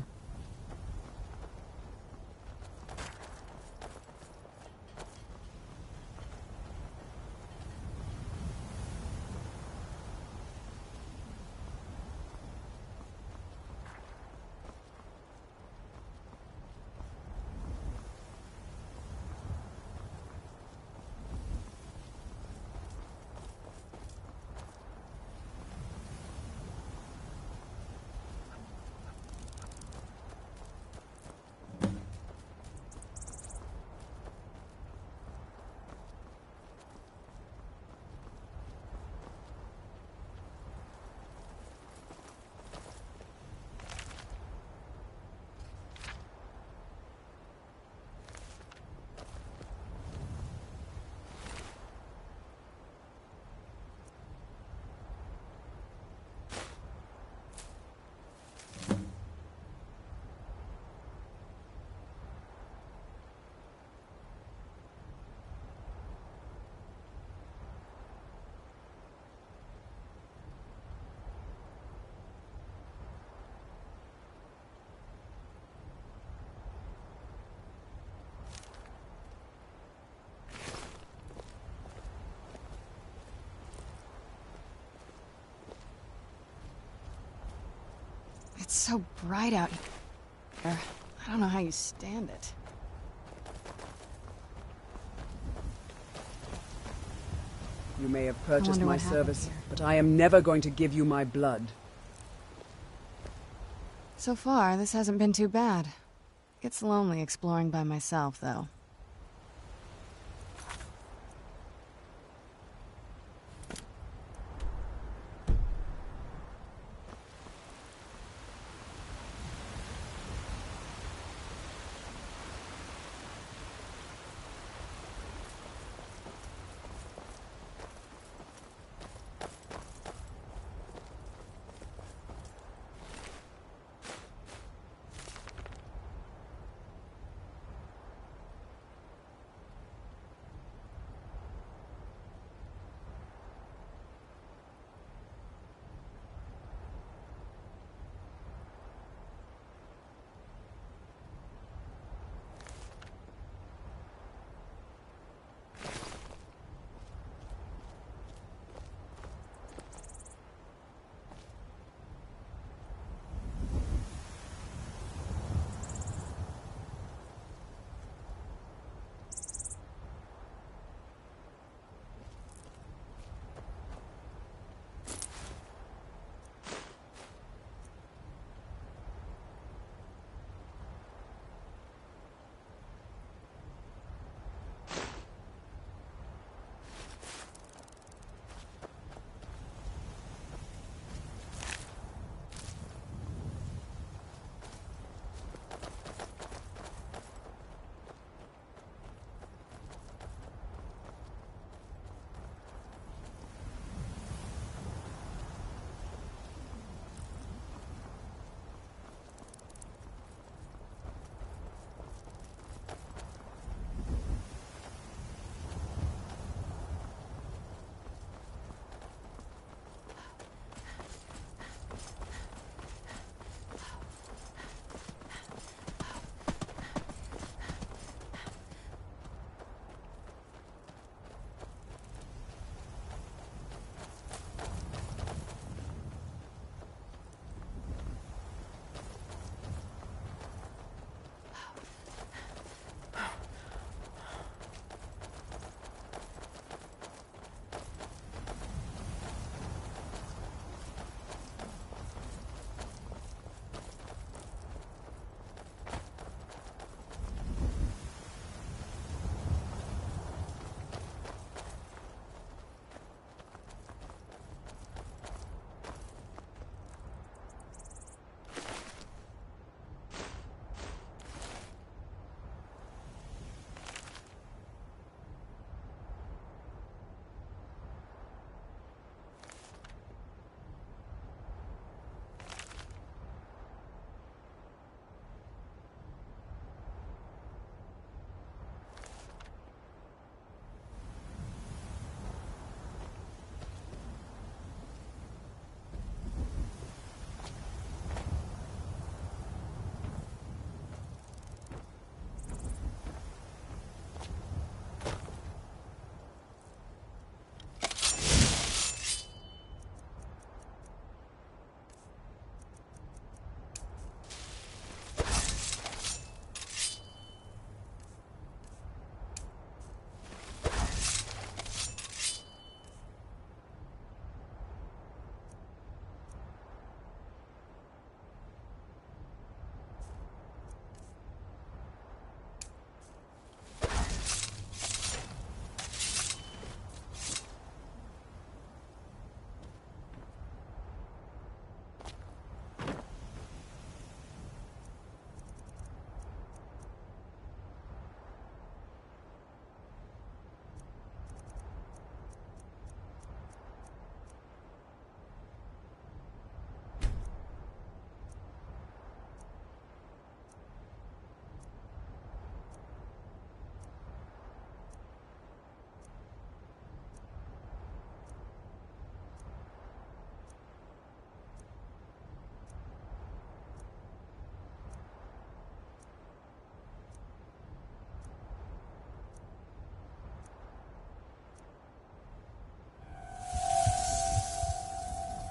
It's so bright out here. I don't know how you stand it. You may have purchased wonder my what happened service, here. but I am never going to give you my blood. So far, this hasn't been too bad. Gets lonely exploring by myself, though.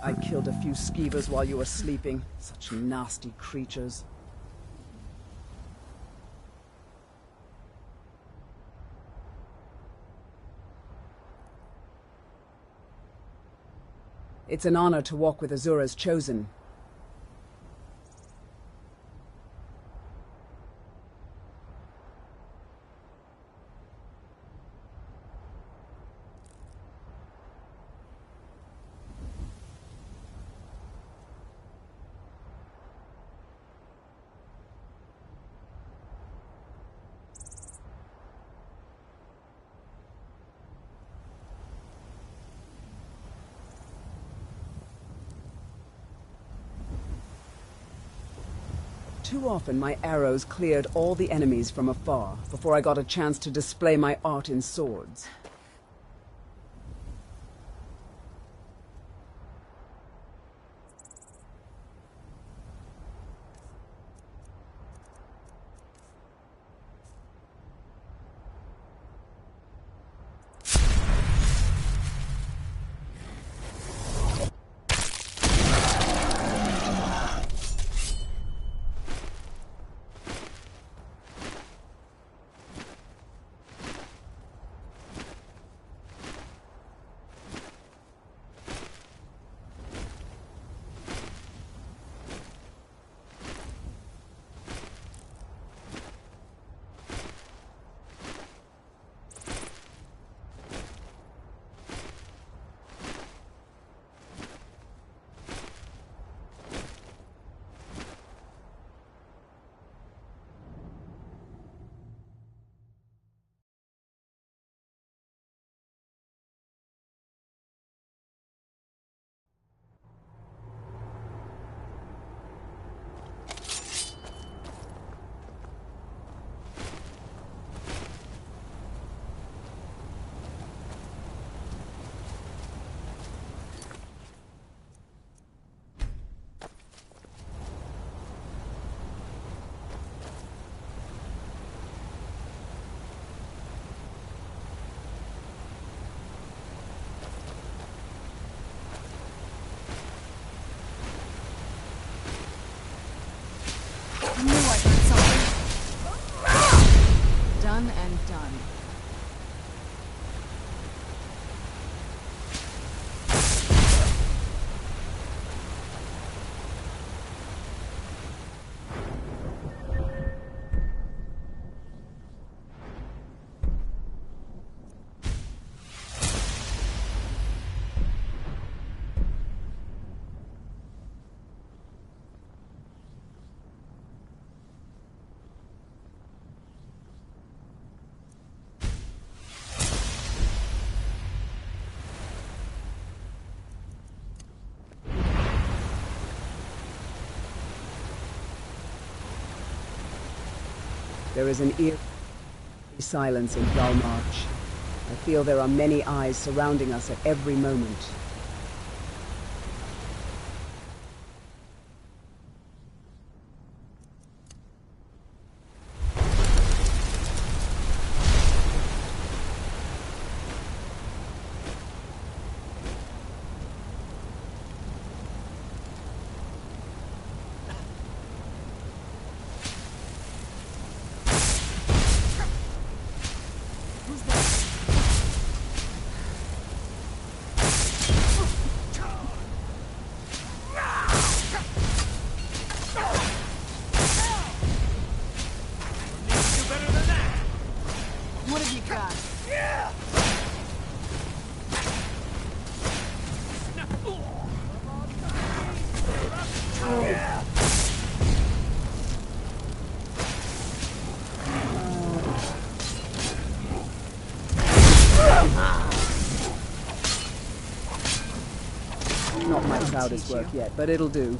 I killed a few skeevers while you were sleeping. Such nasty creatures. It's an honor to walk with Azura's chosen. Too often my arrows cleared all the enemies from afar before I got a chance to display my art in swords. I knew I heard something. Done and done. There is an eerie silence in Dalmarch. I feel there are many eyes surrounding us at every moment. What have you got? Not my proudest work yet, but it'll do.